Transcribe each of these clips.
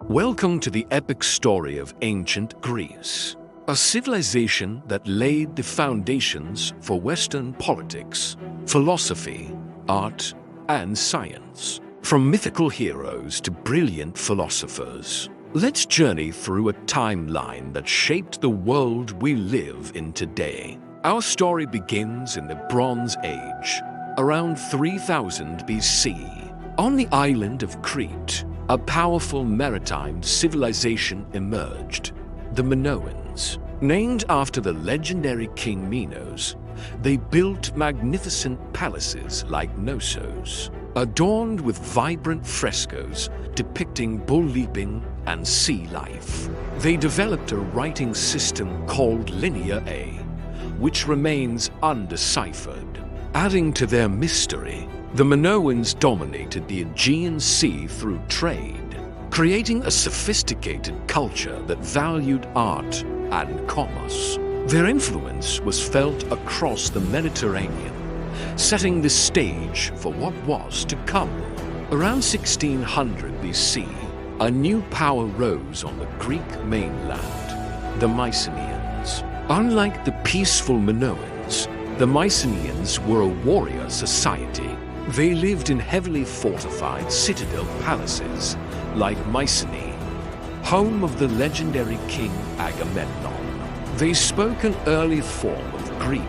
Welcome to the epic story of ancient Greece, a civilization that laid the foundations for Western politics, philosophy, art, and science. From mythical heroes to brilliant philosophers, let's journey through a timeline that shaped the world we live in today. Our story begins in the Bronze Age, around 3000 BC. On the island of Crete, a powerful maritime civilization emerged, the Minoans. Named after the legendary King Minos, they built magnificent palaces like Knossos, adorned with vibrant frescoes depicting bull leaping and sea life. They developed a writing system called Linear A, which remains undeciphered. Adding to their mystery, the Minoans dominated the Aegean Sea through trade, creating a sophisticated culture that valued art and commerce. Their influence was felt across the Mediterranean, setting the stage for what was to come. Around 1600 BC, a new power rose on the Greek mainland, the Mycenaeans. Unlike the peaceful Minoans, the Mycenaeans were a warrior society. They lived in heavily fortified citadel palaces like Mycenae, home of the legendary king Agamemnon. They spoke an early form of Greek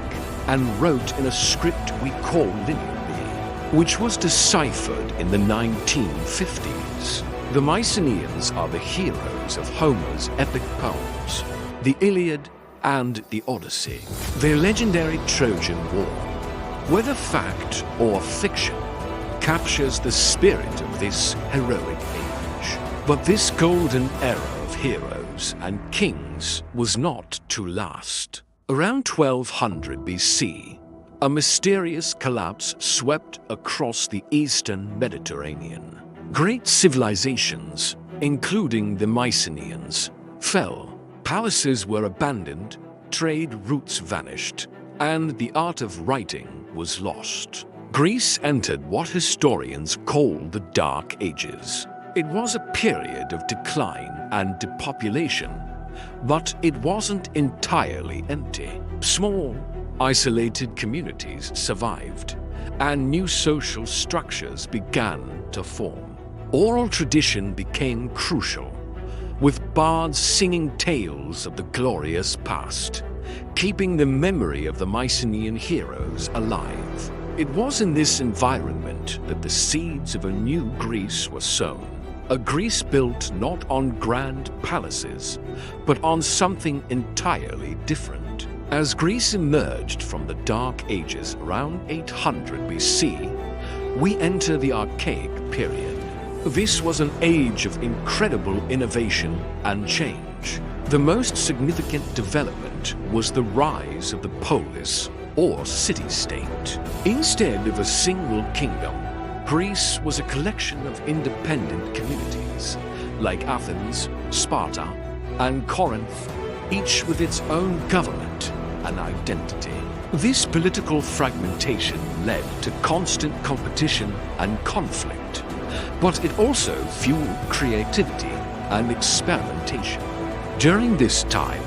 and wrote in a script we call Linear B, which was deciphered in the 1950s. The Mycenaeans are the heroes of Homer's epic poems, the Iliad and the Odyssey. Their legendary Trojan War, whether fact or fiction, captures the spirit of this heroic age. But this golden era of heroes and kings was not to last. Around 1200 BC, a mysterious collapse swept across the eastern Mediterranean. Great civilizations, including the Mycenaeans, fell. Palaces were abandoned, trade routes vanished, and the art of writing was lost. Greece entered what historians call the Dark Ages. It was a period of decline and depopulation, but it wasn't entirely empty. Small, isolated communities survived, and new social structures began to form. Oral tradition became crucial, with bards singing tales of the glorious past, keeping the memory of the Mycenaean heroes alive. It was in this environment that the seeds of a new Greece were sown. A Greece built not on grand palaces, but on something entirely different. As Greece emerged from the Dark Ages around 800 BC, we enter the Archaic period. This was an age of incredible innovation and change. The most significant development was the rise of the polis, or city-state. Instead of a single kingdom, Greece was a collection of independent communities, like Athens, Sparta, and Corinth, each with its own government and identity. This political fragmentation led to constant competition and conflict, but it also fueled creativity and experimentation. During this time,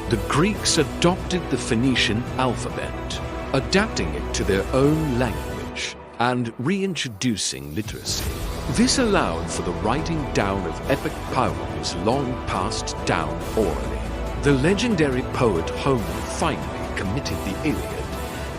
the Greeks adopted the Phoenician alphabet, adapting it to their own language and reintroducing literacy. This allowed for the writing down of epic poems long passed down orally. The legendary poet Homer finally committed the Iliad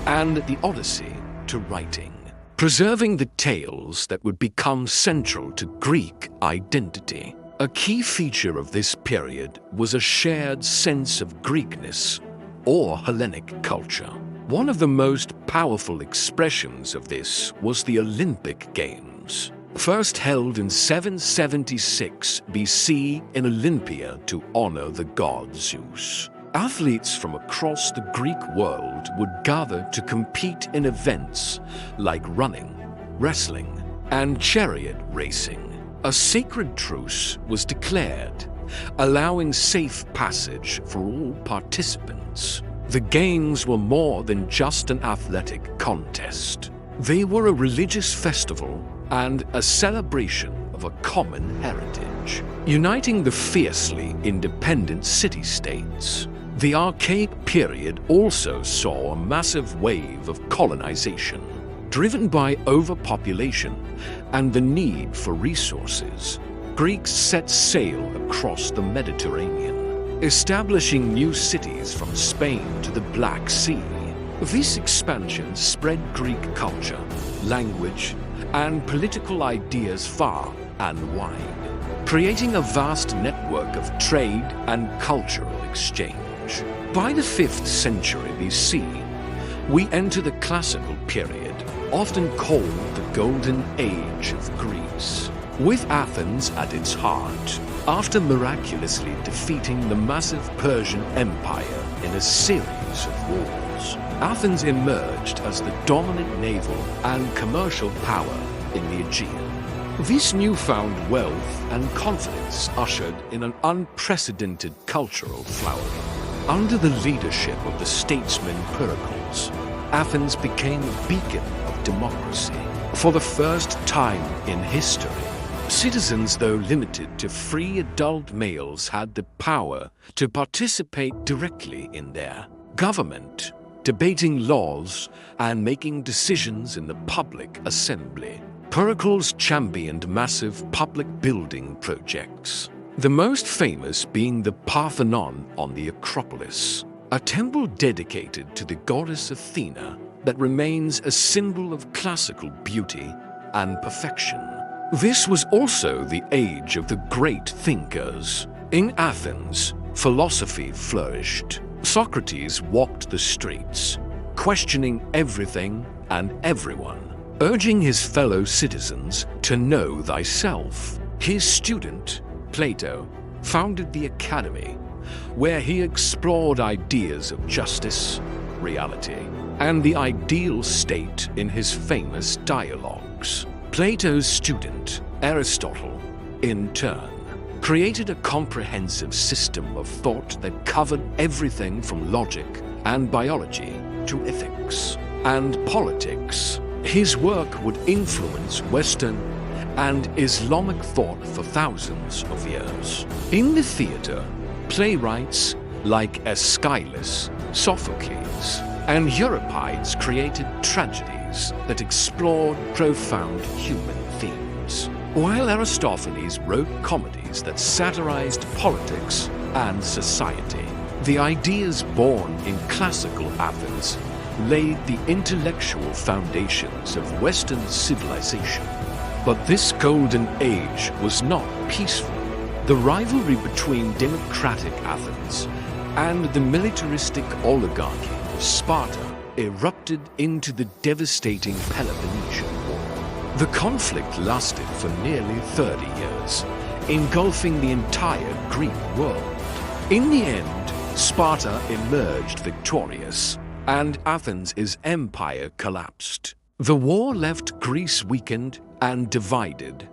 and the Odyssey to writing, preserving the tales that would become central to Greek identity. A key feature of this period was a shared sense of Greekness, or Hellenic culture. One of the most powerful expressions of this was the Olympic Games, first held in 776 BC in Olympia to honor the god Zeus. Athletes from across the Greek world would gather to compete in events like running, wrestling, and chariot racing. A sacred truce was declared, allowing safe passage for all participants. The Games were more than just an athletic contest. They were a religious festival and a celebration of a common heritage, uniting the fiercely independent city-states. The Archaic period also saw a massive wave of colonization, driven by overpopulation and the need for resources. Greeks set sail across the Mediterranean, establishing new cities from Spain to the Black Sea. This expansion spread Greek culture, language, and political ideas far and wide, creating a vast network of trade and cultural exchange. By the 5th century BC, we enter the classical period, often called the Golden Age of Greece, with Athens at its heart. After miraculously defeating the massive Persian Empire in a series of wars, Athens emerged as the dominant naval and commercial power in the Aegean. This newfound wealth and confidence ushered in an unprecedented cultural flowering. Under the leadership of the statesman Pericles, Athens became a beacon of democracy. For the first time in history, citizens, though limited to free adult males, had the power to participate directly in their government, debating laws and making decisions in the public assembly. Pericles championed massive public building projects, the most famous being the Parthenon on the Acropolis, a temple dedicated to the goddess Athena that remains a symbol of classical beauty and perfection. This was also the age of the great thinkers. In Athens, philosophy flourished. Socrates walked the streets, questioning everything and everyone, urging his fellow citizens to know thyself. His student, Plato, founded the Academy, where he explored ideas of justice, reality, and the ideal state in his famous dialogues. Plato's student, Aristotle, in turn, created a comprehensive system of thought that covered everything from logic and biology to ethics and politics. His work would influence Western and Islamic thought for thousands of years. In the theater, playwrights like Aeschylus, Sophocles, and Euripides created tragedies that explored profound human themes, while Aristophanes wrote comedies that satirized politics and society. The ideas born in classical Athens laid the intellectual foundations of Western civilization. But this golden age was not peaceful. The rivalry between democratic Athens and the militaristic oligarchy of Sparta erupted into the devastating Peloponnesian War. The conflict lasted for nearly 30 years, engulfing the entire Greek world. In the end, Sparta emerged victorious, and Athens' empire collapsed. The war left Greece weakened and divided,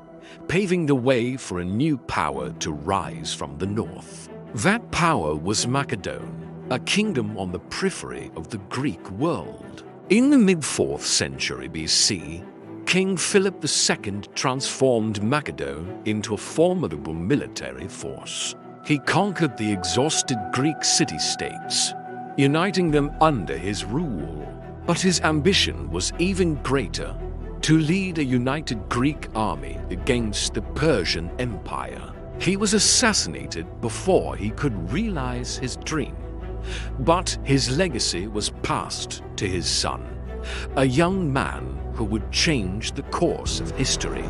paving the way for a new power to rise from the north. That power was Macedon, a kingdom on the periphery of the Greek world. In the mid-4th century BC, King Philip II transformed Macedon into a formidable military force. He conquered the exhausted Greek city-states, uniting them under his rule. But his ambition was even greater: to lead a united Greek army against the Persian Empire. He was assassinated before he could realize his dream. But his legacy was passed to his son, a young man who would change the course of history,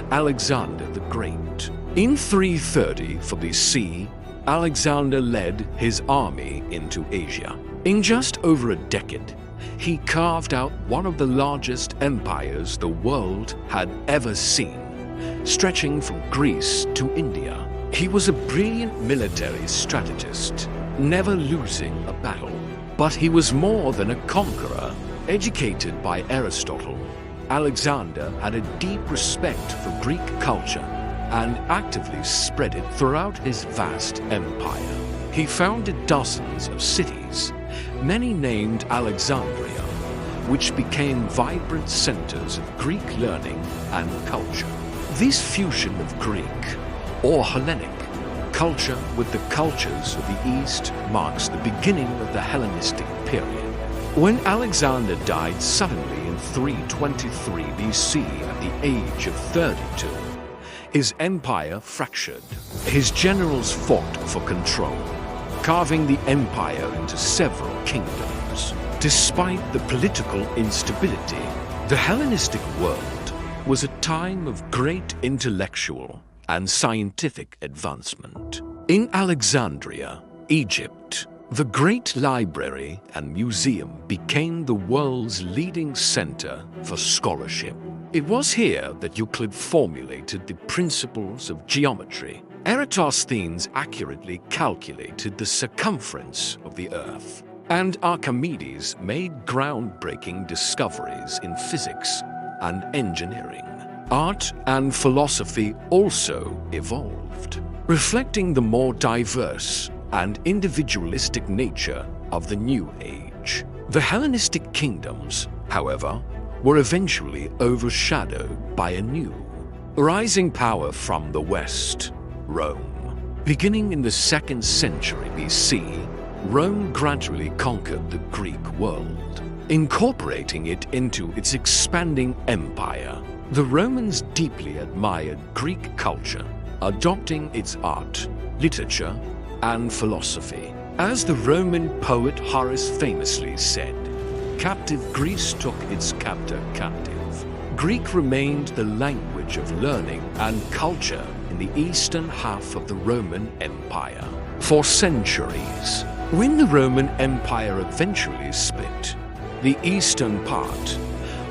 Alexander the Great. In 330 for BC, Alexander led his army into Asia. In just over a decade, he carved out one of the largest empires the world had ever seen, stretching from Greece to India. He was a brilliant military strategist, never losing a battle. But he was more than a conqueror. Educated by Aristotle, Alexander had a deep respect for Greek culture and actively spread it throughout his vast empire. He founded dozens of cities, many named Alexandria, which became vibrant centers of Greek learning and culture. This fusion of Greek, or Hellenic, culture with the cultures of the East marks the beginning of the Hellenistic period. When Alexander died suddenly in 323 BC at the age of 32, his empire fractured. His generals fought for control, carving the empire into several kingdoms. Despite the political instability, the Hellenistic world was a time of great intellectual and scientific advancement. In Alexandria, Egypt, the great library and museum became the world's leading center for scholarship. It was here that Euclid formulated the principles of geometry. Eratosthenes accurately calculated the circumference of the Earth, and Archimedes made groundbreaking discoveries in physics and engineering. Art and philosophy also evolved, reflecting the more diverse and individualistic nature of the New Age. The Hellenistic kingdoms, however, were eventually overshadowed by a new, rising power from the West, Rome. Beginning in the 2nd century BC, Rome gradually conquered the Greek world, incorporating it into its expanding empire. The Romans deeply admired Greek culture, adopting its art, literature, and philosophy. As the Roman poet Horace famously said, "Captive Greece took its captor captive." Greek remained the language of learning and culture in the eastern half of the Roman Empire for centuries. When the Roman Empire eventually split, the eastern part,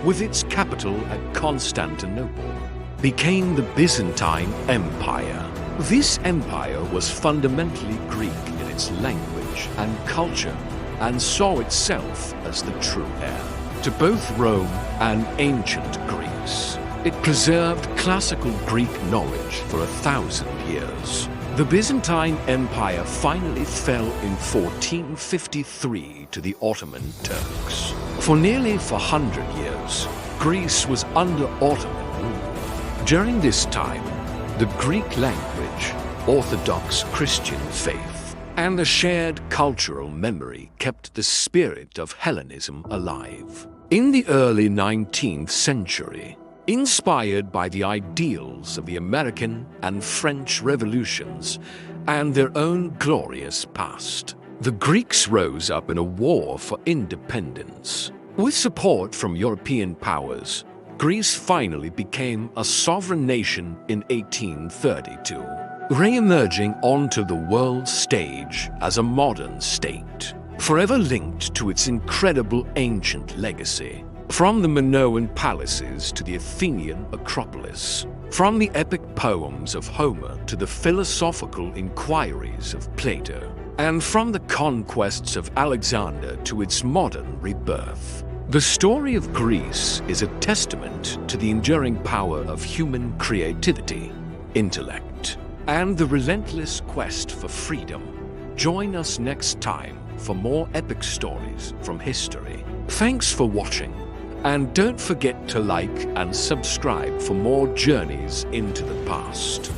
with its capital at Constantinople, became the Byzantine Empire. This empire was fundamentally Greek in its language and culture, and saw itself as the true heir to both Rome and ancient Greece. It preserved classical Greek knowledge for 1,000 years. The Byzantine Empire finally fell in 1453 to the Ottoman Turks. For nearly 400 years, Greece was under Ottoman rule. During this time, the Greek language, Orthodox Christian faith, and the shared cultural memory kept the spirit of Hellenism alive. In the early 19th century, inspired by the ideals of the American and French revolutions and their own glorious past, the Greeks rose up in a war for independence. With support from European powers, Greece finally became a sovereign nation in 1832, re-emerging onto the world stage as a modern state, forever linked to its incredible ancient legacy. From the Minoan palaces to the Athenian Acropolis, from the epic poems of Homer to the philosophical inquiries of Plato, and from the conquests of Alexander to its modern rebirth, the story of Greece is a testament to the enduring power of human creativity, intellect, and the relentless quest for freedom. Join us next time for more epic stories from history. Thanks for watching, and don't forget to like and subscribe for more journeys into the past.